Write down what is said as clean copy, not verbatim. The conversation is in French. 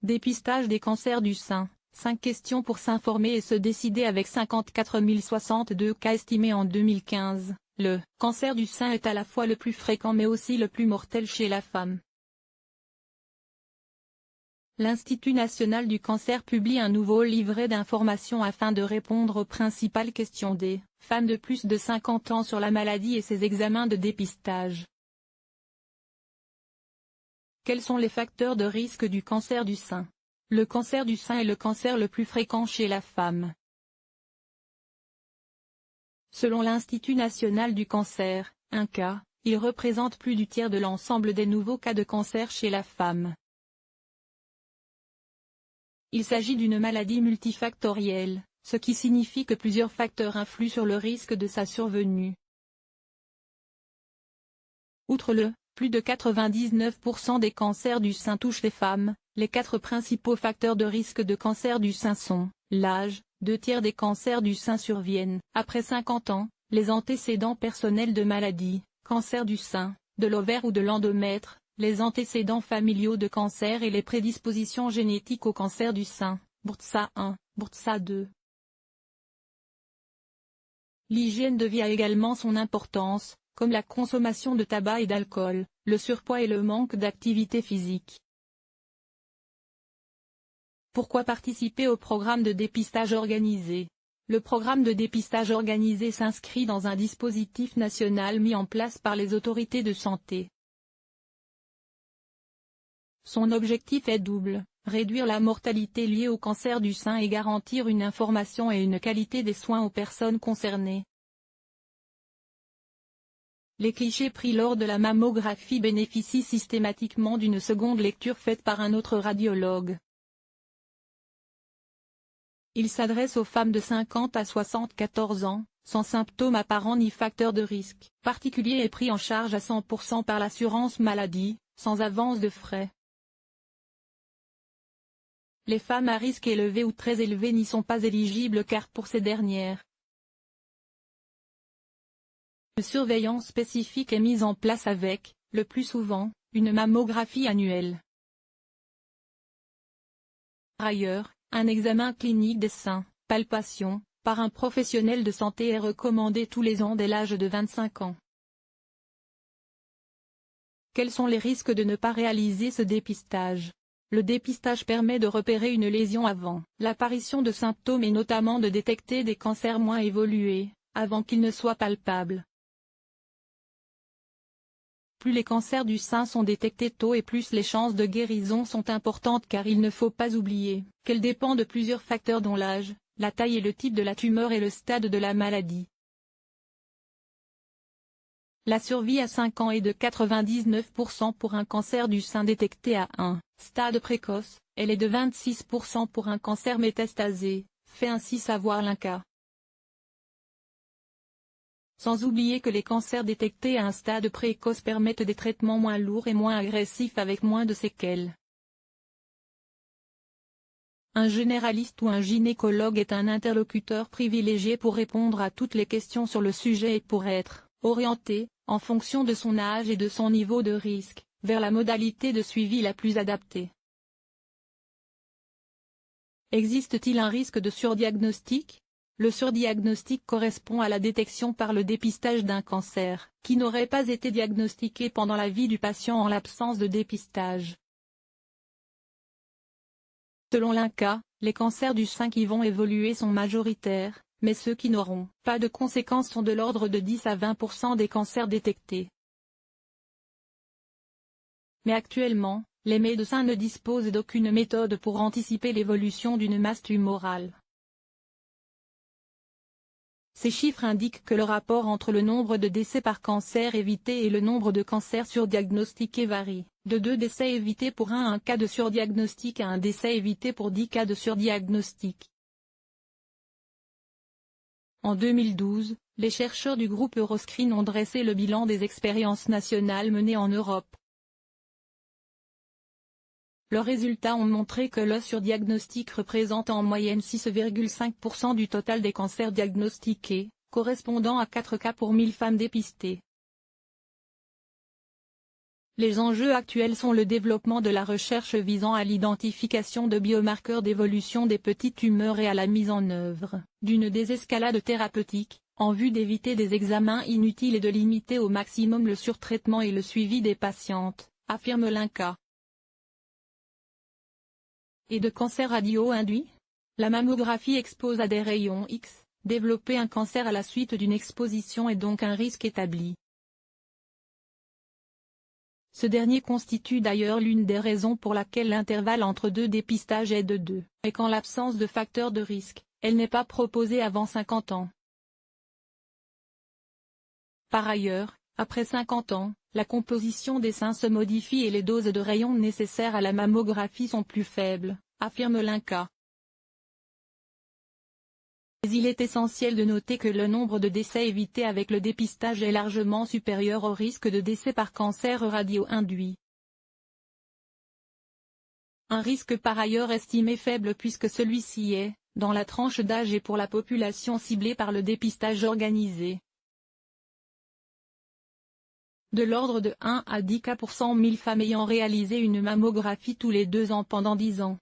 Dépistage des cancers du sein. 5 questions pour s'informer et se décider avec 54 062 cas estimés en 2015. Le cancer du sein est à la fois le plus fréquent mais aussi le plus mortel chez la femme. L'Institut national du cancer publie un nouveau livret d'informations afin de répondre aux principales questions des femmes de plus de 50 ans sur la maladie et ses examens de dépistage. Quels sont les facteurs de risque du cancer du sein? Le cancer du sein est le cancer le plus fréquent chez la femme. Selon l'Institut national du cancer, INCa, il représente plus du tiers de l'ensemble des nouveaux cas de cancer chez la femme. Il s'agit d'une maladie multifactorielle, ce qui signifie que plusieurs facteurs influent sur le risque de sa survenue. Outre le plus de 99% des cancers du sein touchent les femmes, les 4 principaux facteurs de risque de cancer du sein sont l'âge, 2 tiers des cancers du sein surviennent après 50 ans, les antécédents personnels de maladies, cancer du sein, de l'ovaire ou de l'endomètre, les antécédents familiaux de cancer et les prédispositions génétiques au cancer du sein, BRCA 1, BRCA 2. L'hygiène de vie a également son importance, comme la consommation de tabac et d'alcool, le surpoids et le manque d'activité physique. Pourquoi participer au programme de dépistage organisé? Le programme de dépistage organisé s'inscrit dans un dispositif national mis en place par les autorités de santé. Son objectif est double, réduire la mortalité liée au cancer du sein et garantir une information et une qualité des soins aux personnes concernées. Les clichés pris lors de la mammographie bénéficient systématiquement d'une seconde lecture faite par un autre radiologue. Il s'adresse aux femmes de 50 à 74 ans, sans symptômes apparents ni facteurs de risque particulier et pris en charge à 100% par l'assurance maladie, sans avance de frais. Les femmes à risque élevé ou très élevé n'y sont pas éligibles car pour ces dernières, une surveillance spécifique est mise en place avec, le plus souvent, une mammographie annuelle. Par ailleurs, un examen clinique des seins, palpation, par un professionnel de santé est recommandé tous les ans dès l'âge de 25 ans. Quels sont les risques de ne pas réaliser ce dépistage? Le dépistage permet de repérer une lésion avant l'apparition de symptômes et notamment de détecter des cancers moins évolués, avant qu'ils ne soient palpables. Plus les cancers du sein sont détectés tôt et plus les chances de guérison sont importantes car il ne faut pas oublier qu'elles dépendent de plusieurs facteurs dont l'âge, la taille et le type de la tumeur et le stade de la maladie. La survie à 5 ans est de 99% pour un cancer du sein détecté à un stade précoce, elle est de 26% pour un cancer métastasé, fait ainsi savoir l'INCa. Sans oublier que les cancers détectés à un stade précoce permettent des traitements moins lourds et moins agressifs avec moins de séquelles. Un généraliste ou un gynécologue est un interlocuteur privilégié pour répondre à toutes les questions sur le sujet et pour être orienté, en fonction de son âge et de son niveau de risque, vers la modalité de suivi la plus adaptée. Existe-t-il un risque de surdiagnostic? Le surdiagnostic correspond à la détection par le dépistage d'un cancer, qui n'aurait pas été diagnostiqué pendant la vie du patient en l'absence de dépistage. Selon l'INCa, les cancers du sein qui vont évoluer sont majoritaires, mais ceux qui n'auront pas de conséquences sont de l'ordre de 10 à 20% des cancers détectés. Mais actuellement, les médecins ne disposent d'aucune méthode pour anticiper l'évolution d'une masse tumorale. Ces chiffres indiquent que le rapport entre le nombre de décès par cancer évité et le nombre de cancers surdiagnostiqués varie, de 2 décès évités pour un cas de surdiagnostic à un décès évité pour 10 cas de surdiagnostic. En 2012, les chercheurs du groupe Euroscreen ont dressé le bilan des expériences nationales menées en Europe. Leurs résultats ont montré que le surdiagnostic représente en moyenne 6,5% du total des cancers diagnostiqués, correspondant à 4 cas pour 1000 femmes dépistées. Les enjeux actuels sont le développement de la recherche visant à l'identification de biomarqueurs d'évolution des petites tumeurs et à la mise en œuvre d'une désescalade thérapeutique, en vue d'éviter des examens inutiles et de limiter au maximum le surtraitement et le suivi des patientes, affirme l'INCa. Et de cancer radio-induit? La mammographie expose à des rayons X, développer un cancer à la suite d'une exposition est donc un risque établi. Ce dernier constitue d'ailleurs l'une des raisons pour laquelle l'intervalle entre deux dépistages est de 2, et qu'en l'absence de facteurs de risque, elle n'est pas proposée avant 50 ans. Par ailleurs, après 50 ans, la composition des seins se modifie et les doses de rayons nécessaires à la mammographie sont plus faibles, affirme l'INCa. Mais il est essentiel de noter que le nombre de décès évités avec le dépistage est largement supérieur au risque de décès par cancer radio-induit. Un risque par ailleurs estimé faible puisque celui-ci est, dans la tranche d'âge et pour la population ciblée par le dépistage organisé, de l'ordre de 1 à 10 cas pour 100 000 femmes ayant réalisé une mammographie tous les 2 ans pendant 10 ans.